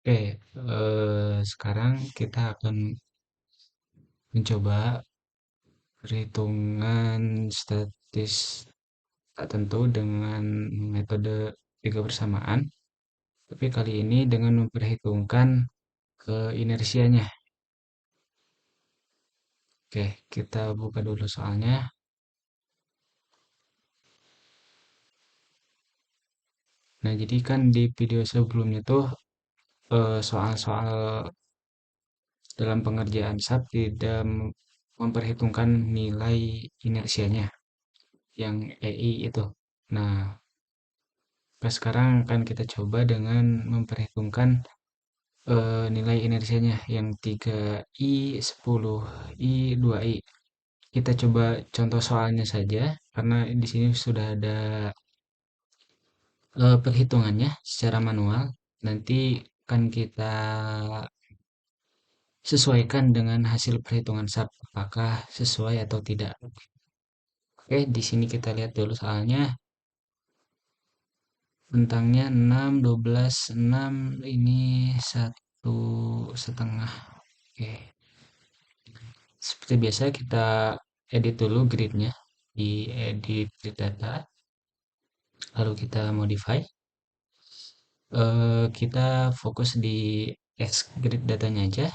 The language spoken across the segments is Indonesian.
Oke, sekarang kita akan mencoba perhitungan statis tak tentu dengan metode tiga bersamaan, tapi kali ini dengan memperhitungkan ke inersianya. Oke, kita buka dulu soalnya. Nah, jadi kan di video sebelumnya tuh soal-soal dalam pengerjaan SAT tidak memperhitungkan nilai inersianya yang EI itu. Nah, sekarang akan kita coba dengan memperhitungkan nilai inersianya yang 3I, 10I, 2I. Kita coba contoh soalnya saja karena di sini sudah ada perhitungannya secara manual. Nanti kan kita sesuaikan dengan hasil perhitungan SAP apakah sesuai atau tidak. Oke, di sini kita lihat dulu soalnya. Bentangnya 6, 12, 6, ini 1,5. Oke. Seperti biasa kita edit dulu gridnya di edit grid data, lalu kita modify. Kita fokus di X grid datanya aja.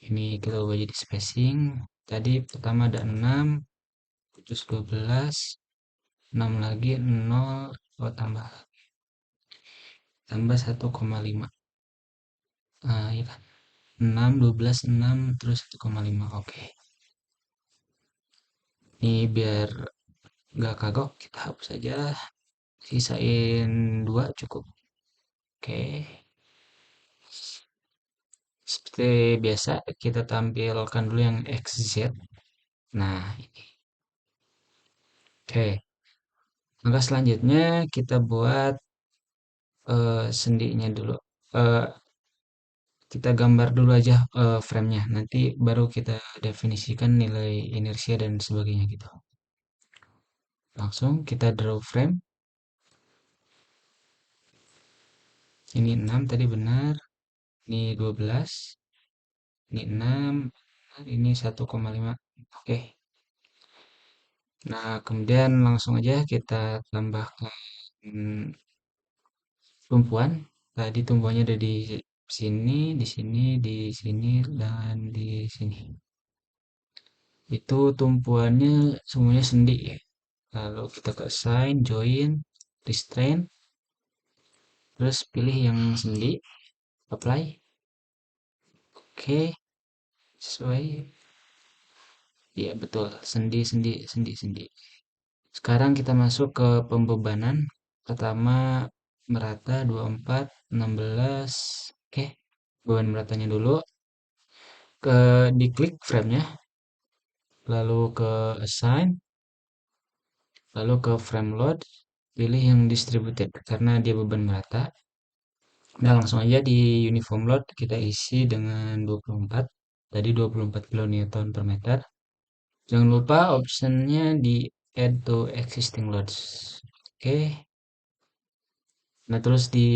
Ini kita ubah jadi spacing. Tadi pertama ada 6, putus 12, 6 lagi 0, oh tambah 1,5. Nah, iya kan? 6, 12, 6, terus 1,5. Oke. Ini biar nggak kagok, kita hapus aja. Sisain 2 cukup. Oke. Seperti biasa, kita tampilkan dulu yang XZ. Nah, ini. Oke. Langkah selanjutnya kita buat sendinya dulu. Eh, kita gambar dulu aja frame-nya. Nanti baru kita definisikan nilai inersia dan sebagainya gitu. Langsung kita draw frame. Ini 6 tadi benar. Ini 12. Ini 6. Ini 1,5. Oke. Nah, kemudian langsung aja kita tambahkan tumpuan. Tadi tumpuannya ada di sini, di sini, dan di sini. Itu tumpuannya semuanya sendi ya. Lalu kita ke assign, join, restrain, terus pilih yang sendi, apply. Oke, sesuai. Iya betul, sendi, sendi, sendi, sendi. Sekarang kita masuk ke pembebanan. Pertama merata 24, 16. Oke, beban meratanya dulu. Diklik frame-nya, lalu ke assign, lalu ke frame load, pilih yang distributed karena dia beban merata. Nah, langsung aja di uniform load kita isi dengan 24. Tadi 24 kN per meter. Jangan lupa optionnya di add to existing loads. Oke. Nah, terus di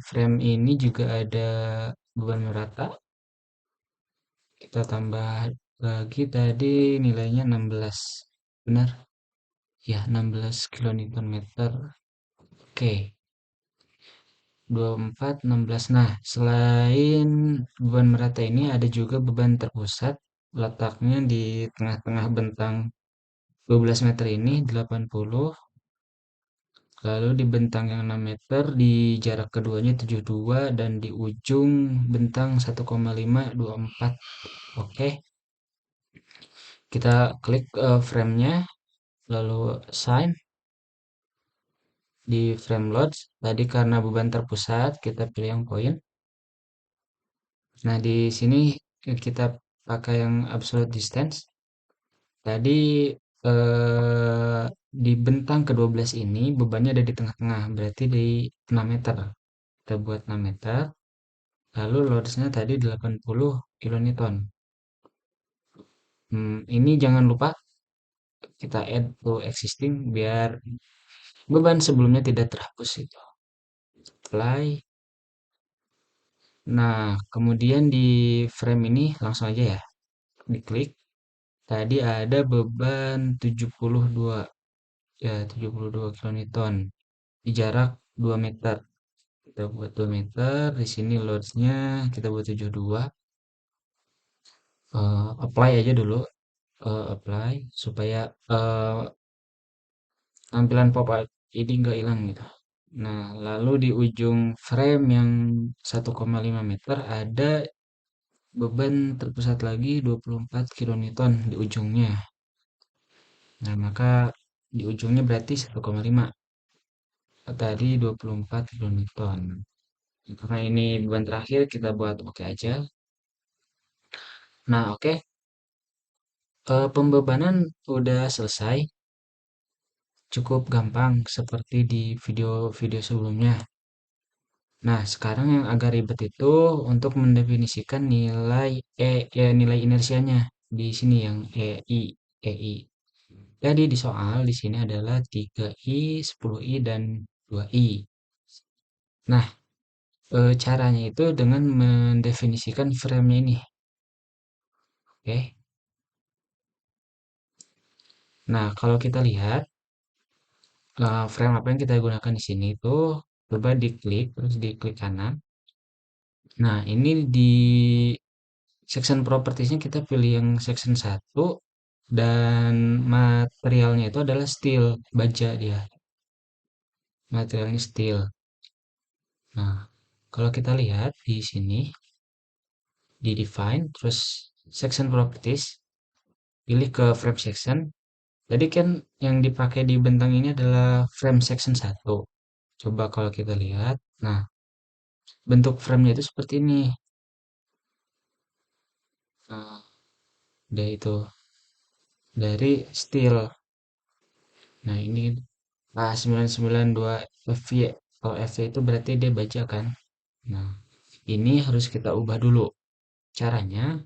frame ini juga ada beban merata. Kita tambah lagi tadi nilainya 16. Benar? Ya, 16 kN meter. Oke. 24, 16. Nah, selain beban merata ini ada juga beban terpusat. Letaknya di tengah-tengah bentang 12 meter ini 80. Lalu di bentang yang 6 meter di jarak keduanya 72 dan di ujung bentang 1,524. Oke, kita klik frame-nya lalu assign di frame load. Tadi karena beban terpusat kita pilih yang point. Nah, di sini kita pakai yang absolute distance. Tadi di bentang ke-12 ini bebannya ada di tengah-tengah, berarti di 6 meter. Kita buat 6 meter. Lalu loadsnya tadi 80 kilonewton. Ini jangan lupa kita add to existing biar beban sebelumnya tidak terhapus itu. Apply. Nah, kemudian di frame ini langsung aja ya, diklik. Tadi ada beban 72, ya 72 kilonewton di jarak 2 meter. Kita buat 2 meter, di sini loads-nya kita buat 72. Apply aja dulu, apply supaya tampilan pop up ini nggak hilang gitu. Nah, lalu di ujung frame yang 1,5 meter ada beban terpusat lagi 24 kilonewton di ujungnya. Nah, maka di ujungnya berarti 1,5. Tadi 24 kilonewton. Karena ini beban terakhir, kita buat oke aja. Nah, oke. Pembebanan udah selesai. Cukup gampang seperti di video-video sebelumnya. Nah, sekarang yang agak ribet itu untuk mendefinisikan nilai ya, nilai inersianya di sini yang EI. Jadi di soal di sini adalah 3I, 10I dan 2I. Nah, caranya itu dengan mendefinisikan frame-nya ini. Oke. Nah, kalau kita lihat frame apa yang kita gunakan di sini itu coba diklik terus diklik kanan. Nah, ini di section propertiesnya kita pilih yang section satu dan materialnya itu adalah steel, baja dia. Materialnya steel. Nah, kalau kita lihat di sini di define terus section properties, pilih ke frame section. Jadi kan yang dipakai di bentang ini adalah frame section satu. Coba kalau kita lihat, nah bentuk frame-nya itu seperti ini. Nah, dia itu dari steel. Nah, ini A992 FY. Kalau FY itu berarti dia baja kan. Nah, ini harus kita ubah dulu. Caranya,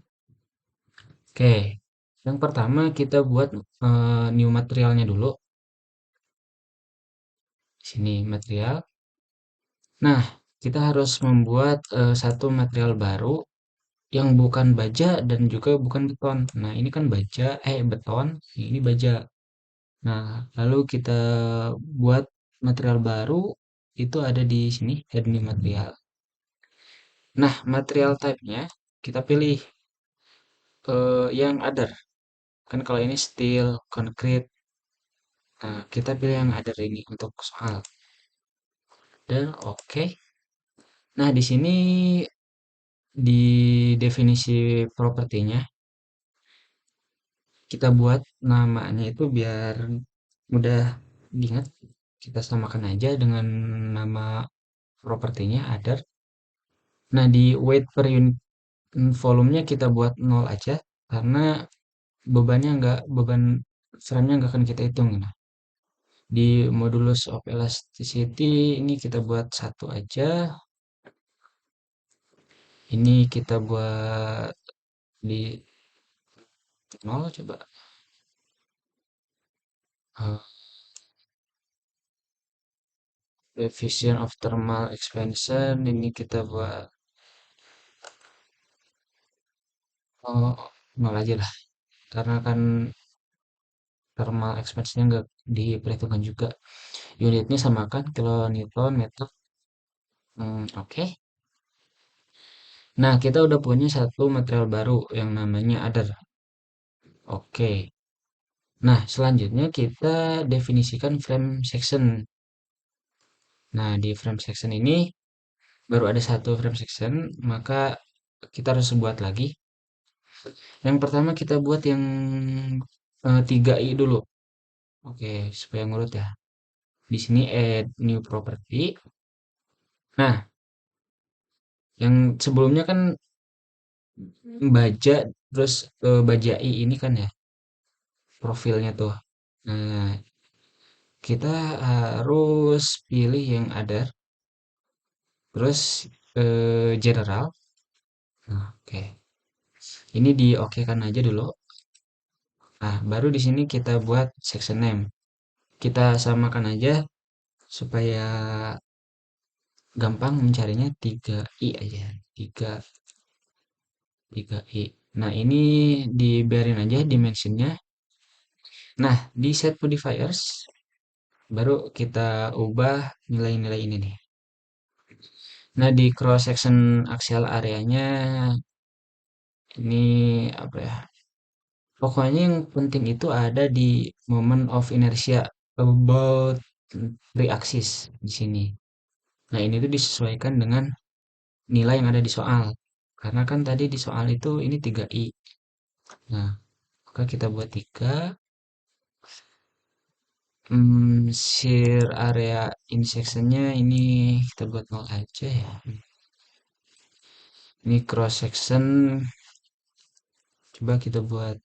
oke. Yang pertama kita buat new materialnya dulu. Sini material. Nah, kita harus membuat satu material baru yang bukan baja dan juga bukan beton. Nah, ini kan beton, ini baja. Nah, lalu kita buat material baru itu ada di sini, add new material. Nah, material type-nya kita pilih yang other. Kan kalau ini steel, concrete. Nah, kita pilih yang other ini untuk soal. Dan oke. Nah, di sini di definisi propertinya kita buat namanya itu biar mudah diingat. Kita samakan aja dengan nama propertinya other. Nah, di weight per unit volumenya kita buat nol aja karena beban frame-nya nggak akan kita hitung. Nah, di modulus of elasticity ini kita buat satu aja. Ini kita buat di nol coba. Eh, Coefficient of thermal expansion ini kita buat oh, nol aja lah. Karena kan thermal expansion nggak diperhitungkan juga. Unitnya samakan kilonewton meter. Oke. Nah, kita udah punya satu material baru yang namanya other. Oke. Nah, selanjutnya kita definisikan frame section. Nah, di frame section ini baru ada satu frame section, maka kita harus buat lagi. Yang pertama kita buat yang 3i dulu. Oke, supaya ngurut ya. Di sini add new property. Nah, yang sebelumnya kan baja terus baja i ini kan ya profilnya tuh. Nah, kita harus pilih yang ada terus general. Nah, oke. Ini di oke kan aja dulu. Nah, baru di sini kita buat section name. Kita samakan aja supaya gampang mencarinya 3i aja. 3 3i. Nah, ini dibiarin aja dimensionnya. Nah, di set modifiers baru kita ubah nilai-nilai ini nih. Nah, di cross section axial areanya ini apa ya? Pokoknya yang penting itu ada di moment of inertia about three axis di sini. Nah, ini tuh disesuaikan dengan nilai yang ada di soal. Karena kan tadi di soal itu ini 3i. Nah, maka kita buat 3. Shear area intersectionnya ini kita buat 0 aja ya. Ini cross section coba kita buat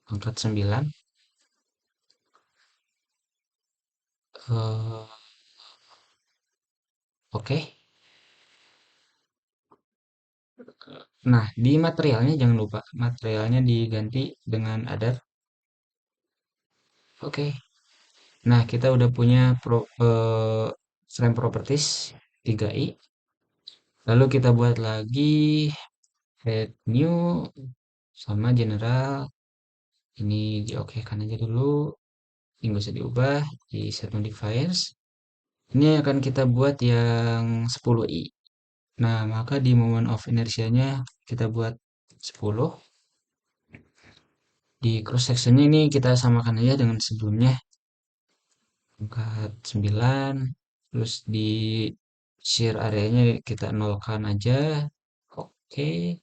angkat 9. Eh, oke. Nah, di materialnya jangan lupa materialnya diganti dengan other. Oke. Nah, kita udah punya frame properties 3i. Lalu kita buat lagi add new sama general. Ini di oke kan aja dulu. Ini nggak usah diubah di set modifiers. Ini akan kita buat yang 10i. Nah, maka di moment of inertianya kita buat 10. Di cross sectionnya ini kita samakan aja dengan sebelumnya. Angkat 9. Terus di shear areanya kita nolkan aja. Oke.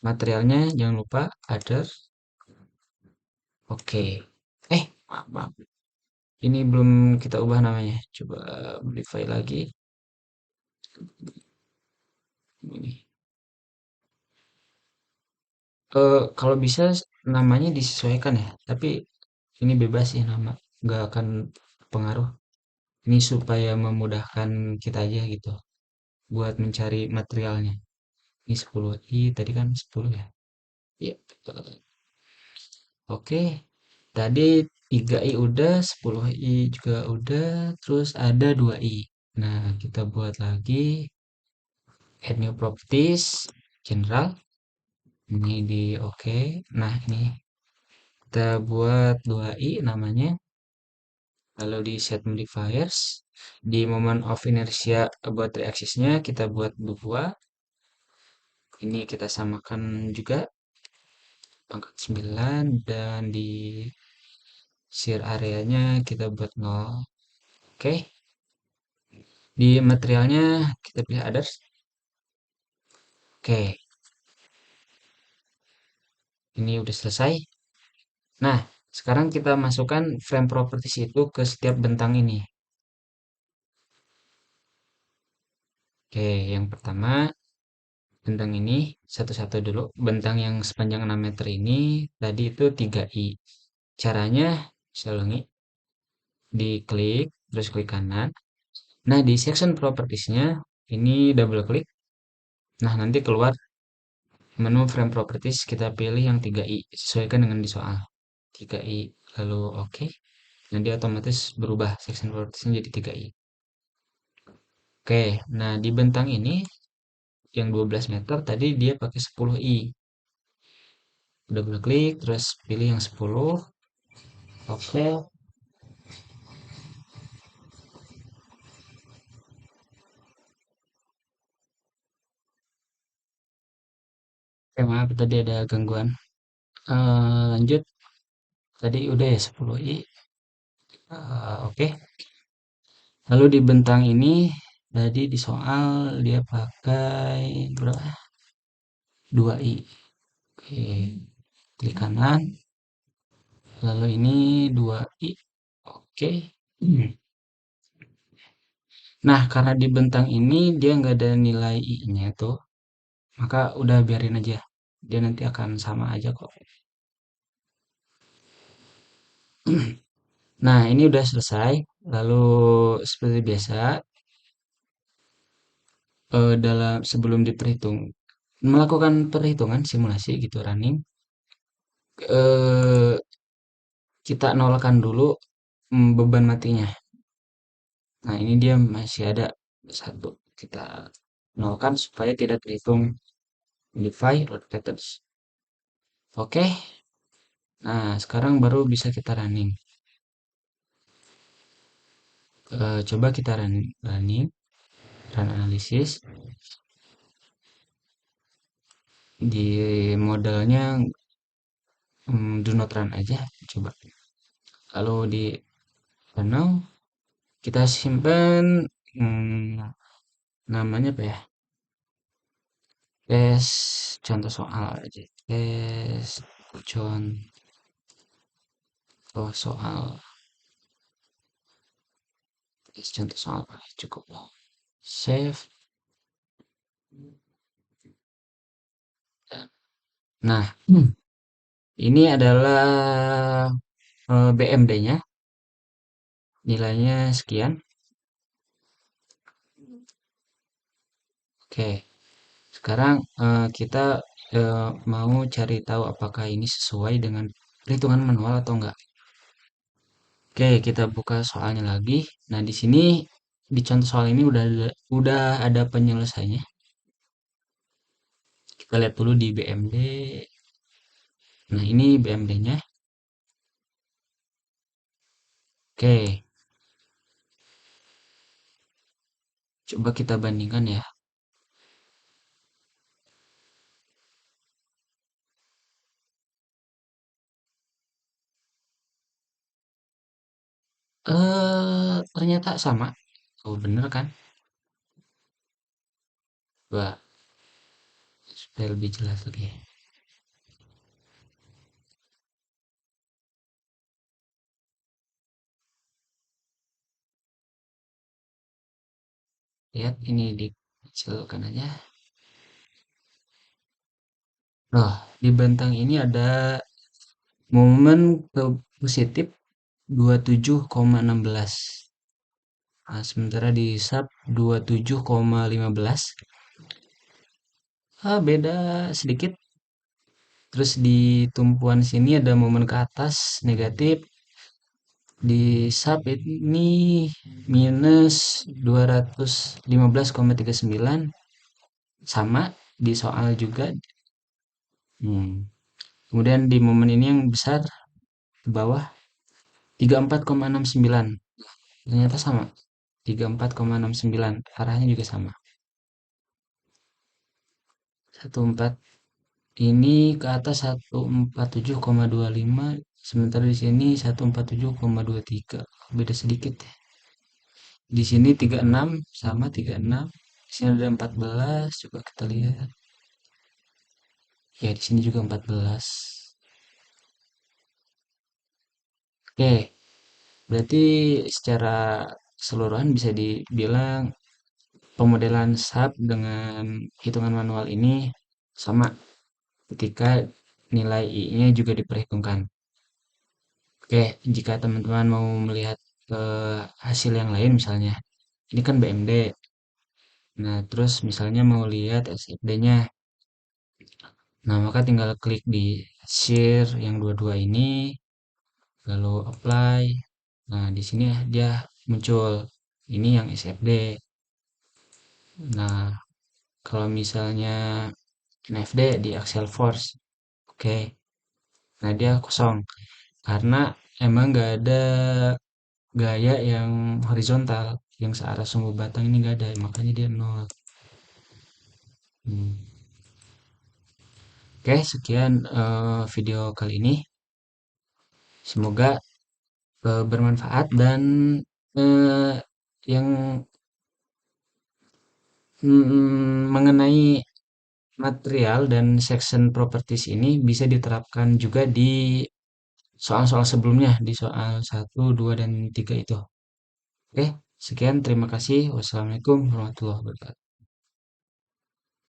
Materialnya jangan lupa other. Oke. Maaf, maaf. Ini belum kita ubah namanya. Coba modify lagi. Ini. Kalau bisa namanya disesuaikan ya. Tapi ini bebas sih nama. Nggak akan pengaruh. Ini supaya memudahkan kita aja gitu. Buat mencari materialnya. Ini 10i. Tadi kan 10 ya. Iya, betul. Oke. Tadi 3i udah, 10i juga udah. Terus ada 2i. Nah, kita buat lagi add new properties general. Ini di oke. Nah, ini kita buat 2i namanya. Lalu di set modifiers di moment of inertia about three axis-nya kita buat 2. Ini kita samakan juga pangkat 9 dan di shear areanya kita buat 0. Oke. Di materialnya kita pilih others. Oke. Ini udah selesai. Nah, sekarang kita masukkan frame properties itu ke setiap bentang ini. Oke, yang pertama bentang ini satu-satu dulu. Bentang yang sepanjang 6 meter ini tadi itu 3i. Caranya saya ulangi. Diklik, terus klik kanan. Nah, di section propertiesnya ini double klik. Nah, nanti keluar menu frame properties kita pilih yang 3i. Sesuaikan dengan di soal. 3i lalu oke. Nanti otomatis berubah section propertiesnya jadi 3i. Oke, nah di bentang ini yang 12 meter tadi dia pakai 10i. Double klik terus pilih yang 10. Oke. Oke, maaf tadi ada gangguan. Lanjut. Tadi udah ya 10i. Oke. Lalu di bentang ini tadi di soal dia pakai berapa? 2i. Oke. Klik kanan. Lalu ini 2i. Oke. Nah, karena di bentang ini dia nggak ada nilai i-nya tuh, maka udah biarin aja. Dia nanti akan sama aja kok. Nah, ini udah selesai. Lalu seperti biasa, dalam sebelum diperhitung melakukan perhitungan simulasi gitu running, eh, kita nolkan dulu beban matinya. Nah, ini dia masih ada Satu kita nolkan supaya tidak terhitung modify rotators. Oke, nah sekarang baru bisa kita running. Coba kita running, run analisis. Di modelnya do not run aja, coba. Lalu di panel kita simpan namanya apa ya? Tes contoh soal aja. Tes contoh soal. Tes contoh soal cukup. Save. Nah, ini adalah BMD-nya. Nilainya sekian. Oke, sekarang kita mau cari tahu apakah ini sesuai dengan perhitungan manual atau enggak. Oke, kita buka soalnya lagi. Nah, di sini di contoh soal ini udah ada penyelesaiannya. Kita lihat dulu di BMD. Nah, ini BMD-nya. Oke, coba kita bandingkan ya. Ternyata sama. Oh, bener kan? Coba supaya lebih jelas lagi. Lihat ini dikecilkan aja. Nah, di bentang ini ada momen ke positif 27,16. Nah, sementara di sub 27,15. Beda sedikit. Terus di tumpuan sini ada momen ke atas negatif. Di sub ini minus 215,39. Sama di soal juga. Kemudian di momen ini yang besar ke bawah 34,69. Ternyata sama. 34,69. Arahnya juga sama. 14 ini ke atas 147,25, sementara di sini 147,23. Beda sedikit ya. Di sini 36 sama 36. Di sini ada 14, coba kita lihat. Ya, di sini juga 14. Oke, berarti secara keseluruhan bisa dibilang pemodelan SAP dengan hitungan manual ini sama ketika nilai I-nya juga diperhitungkan. Oke, jika teman-teman mau melihat hasil yang lain misalnya, ini kan BMD. Nah, terus misalnya mau lihat SFD-nya. Nah, maka tinggal klik di share yang dua-dua ini, lalu apply. Nah, di sini dia muncul. Ini yang SFD. Nah, kalau misalnya NFD di Axial Force. Oke. Nah, dia kosong. Karena emang nggak ada gaya yang horizontal, yang searah sumbu batang ini nggak ada, makanya dia nol. Hmm. Oke, sekian video kali ini. Semoga bermanfaat dan eh, yang mengenai material dan section properties ini bisa diterapkan juga di soal-soal sebelumnya, di soal 1, 2, dan 3 itu. Oke, sekian. Terima kasih. Wassalamualaikum warahmatullahi wabarakatuh.